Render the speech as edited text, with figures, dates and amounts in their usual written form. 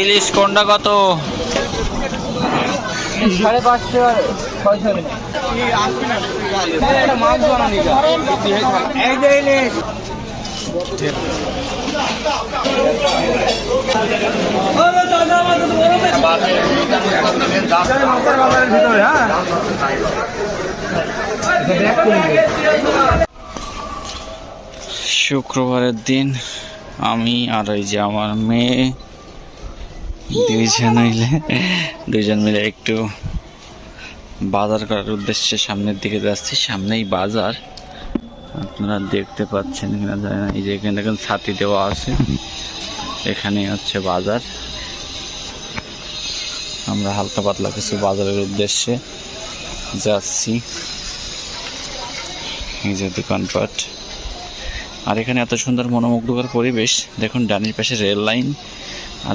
ইলিশ কোনটা কত? 550। শুক্রবারের দিন আমি আর ওই যে আমার মেয়ে দুইজন মিলে একটু বাজার করার উদ্দেশ্যে সামনের দিকে যাচ্ছি। সামনেই বাজার, আপনারা দেখতে পাচ্ছেন কিনা জানি না। এই যে এখানে দেখেন ছাতি দেওয়া আছে, এখানে হচ্ছে বাজার। আমরা হালকা পাতলা কিছু বাজারের উদ্দেশ্যে যাচ্ছি। এই যে দোকানপাট, আর এখানে এত সুন্দর মনোমুগ্ধকর পরিবেশ। দেখুন ডানের পাশে রেল লাইন,